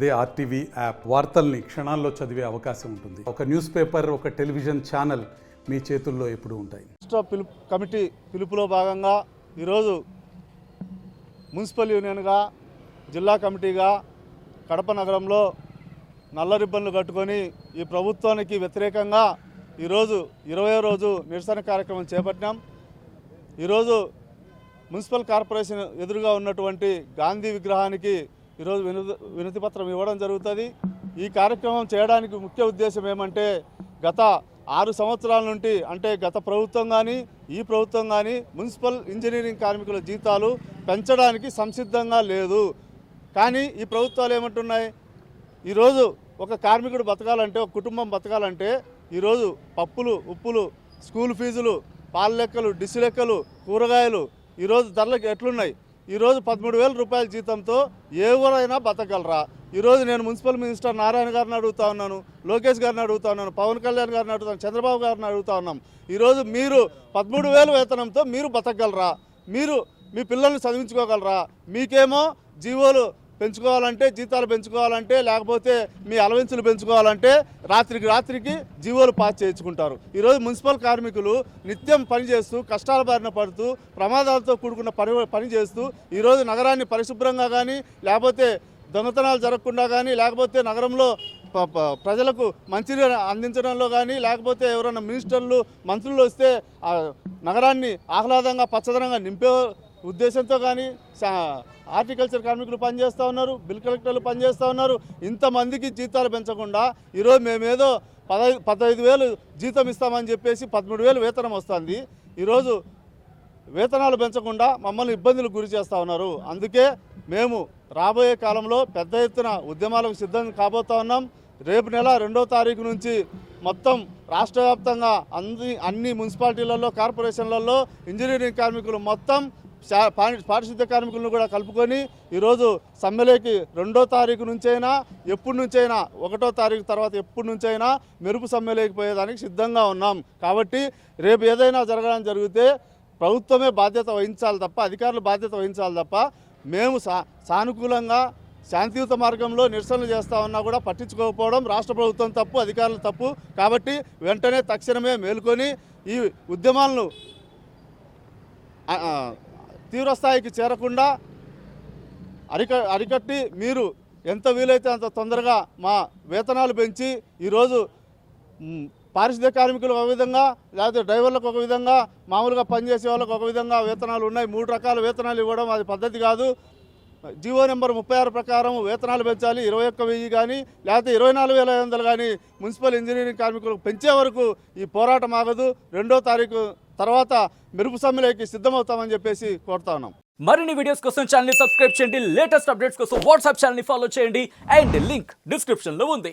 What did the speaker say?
అదే RTV app వార్తల్ని క్షణాల్లో చదివే అవకాశం ఉంటుంది. ఒక న్యూస్ పేపర్, ఒక టెలివిజన్ ఛానల్ మీ చేతుల్లో ఎప్పుడూ ఉంటాయి. రాష్ట్ర కమిటీ పిలుపులో భాగంగా ఈరోజు మున్సిపల్ యూనియన్గా, జిల్లా కమిటీగా కడప నగరంలో నల్ల రిబ్బన్లు కట్టుకొని ఈ ప్రభుత్వానికి వ్యతిరేకంగా ఈరోజు 20వ రోజు నిరసన కార్యక్రమం చేపట్టినాం. ఈరోజు మున్సిపల్ కార్పొరేషన్ ఎదురుగా ఉన్నటువంటి గాంధీ విగ్రహానికి ఈరోజు వినతి పత్రం ఇవ్వడం జరుగుతుంది. ఈ కార్యక్రమం చేయడానికి ముఖ్య ఉద్దేశం ఏమంటే, గత 6 సంవత్సరాల నుండి, అంటే గత ప్రభుత్వం కానీ ఈ ప్రభుత్వం కానీ మున్సిపల్ ఇంజనీరింగ్ కార్మికుల జీతాలు పెంచడానికి సంసిద్ధంగా లేదు. కానీ ఈ ప్రభుత్వాలు ఏమంటున్నాయి, ఈరోజు ఒక కార్మికుడు బతకాలంటే, ఒక కుటుంబం బతకాలంటే ఈరోజు పప్పులు, ఉప్పులు, స్కూల్ ఫీజులు, పాల లెక్కలు, డిస్ లెక్కలు, కూరగాయలు ఈరోజు ధరలకు ఎట్లున్నాయి. ఈరోజు 13,000 రూపాయల జీతంతో ఎవరైనా బతకగలరా? ఈరోజు నేను మున్సిపల్ మినిస్టర్ నారాయణ గారిని అడుగుతా ఉన్నాను, లోకేష్ గారిని అడుగుతా ఉన్నాను, పవన్ కళ్యాణ్ గారిని అడుగుతాను, చంద్రబాబు గారిని అడుగుతా ఉన్నాం. ఈరోజు మీరు 13,000 వేతనంతో మీరు బతకగలరా? మీరు మీ పిల్లల్ని చదివించుకోగలరా? మీకేమో జీవోలు పెంచుకోవాలంటే, జీతాలు పెంచుకోవాలంటే, లేకపోతే మీ అలవెన్సులు పెంచుకోవాలంటే రాత్రికి జీవోలు పాస్ చేయించుకుంటారు. ఈరోజు మున్సిపల్ కార్మికులు నిత్యం పనిచేస్తూ, కష్టాల బారిన పడుతూ, ప్రమాదాలతో కూడుకున్న పని చేస్తూ ఈరోజు నగరాన్ని పరిశుభ్రంగా కానీ, లేకపోతే దొంగతనాలు జరగకుండా కానీ, లేకపోతే నగరంలో ప్రజలకు మంచినీరు అందించడంలో కానీ, లేకపోతే ఎవరైనా మినిస్టర్లు, మంత్రులు వస్తే నగరాన్ని ఆహ్లాదంగా, పచ్చదనంగా నింపే ఉద్దేశంతో కానీ హార్టికల్చర్ కార్మికులు పనిచేస్తూ ఉన్నారు, బిల్ కలెక్టర్లు పనిచేస్తూ ఉన్నారు. ఇంతమందికి జీతాలు పెంచకుండా ఈరోజు మేమేదో 15,000 జీతం ఇస్తామని చెప్పేసి 13,000 వేతనం వస్తుంది. ఈరోజు వేతనాలు పెంచకుండా మమ్మల్ని ఇబ్బందులకు గురి చేస్తూ ఉన్నారు. అందుకే మేము రాబోయే కాలంలో పెద్ద ఎత్తున ఉద్యమాలకు సిద్ధం కాబోతా ఉన్నాం. రేపు నెల 2వ తారీఖు నుంచి మొత్తం రాష్ట్ర వ్యాప్తంగా అన్ని మున్సిపాలిటీలలో, కార్పొరేషన్లలో ఇంజనీరింగ్ కార్మికులు మొత్తం పారిశుద్ధ్య కార్మికులను కూడా కలుపుకొని ఈరోజు సమ్మెలోకి 2వ తారీఖు నుంచైనా, ఎప్పటి నుంచైనా, 1వ తారీఖు తర్వాత ఎప్పటి నుంచైనా మెరుపు సమ్మెలోకి పోయేదానికి సిద్ధంగా ఉన్నాం. కాబట్టి రేపు ఏదైనా జరగడం జరిగితే ప్రభుత్వమే బాధ్యత వహించాలి తప్ప, అధికారులు బాధ్యత వహించాలి తప్ప, మేము సానుకూలంగా శాంతియుత మార్గంలో నిరసనలు చేస్తూ ఉన్నా కూడా పట్టించుకోకపోవడం రాష్ట్ర ప్రభుత్వం తప్పు, అధికారులు తప్పు. కాబట్టి వెంటనే తక్షణమే మేల్కొని ఈ ఉద్యమాలను తీవ్రస్థాయికి చేరకుండా అరికట్టి మీరు ఎంత వీలైతే అంత తొందరగా మా వేతనాలు పెంచి, ఈరోజు పారిశుద్ధ్య కార్మికులకు ఒక విధంగా, లేకపోతే డ్రైవర్లకు ఒక విధంగా, మామూలుగా పనిచేసే వాళ్ళకు ఒక విధంగా వేతనాలు ఉన్నాయి. 3 రకాల వేతనాలు ఇవ్వడం అది పద్ధతి కాదు. జీవో నెంబర్ 36 ప్రకారం వేతనాలు పెంచాలి. 21,000 కానీ, లేకపోతే 24,500 కానీ మున్సిపల్ ఇంజనీరింగ్ కార్మికులకు పెంచే వరకు ఈ పోరాటం ఆగదు. 2వ తారీఖు తర్వాత మెరుపు సమ్మెలోకి సిద్ధమవుతామని చెప్పేసి కోరుతా ఉన్నాం. మరిన్ని వీడియోస్ కోసం ఛానల్ ని సబ్స్క్రైబ్ చేయండి. లేటెస్ట్ అప్డేట్స్ కోసం వాట్సాప్ ఛానల్ ని ఫాలో చేయండి. అండ్ లింక్ డిస్క్రిప్షన్ లో ఉంది.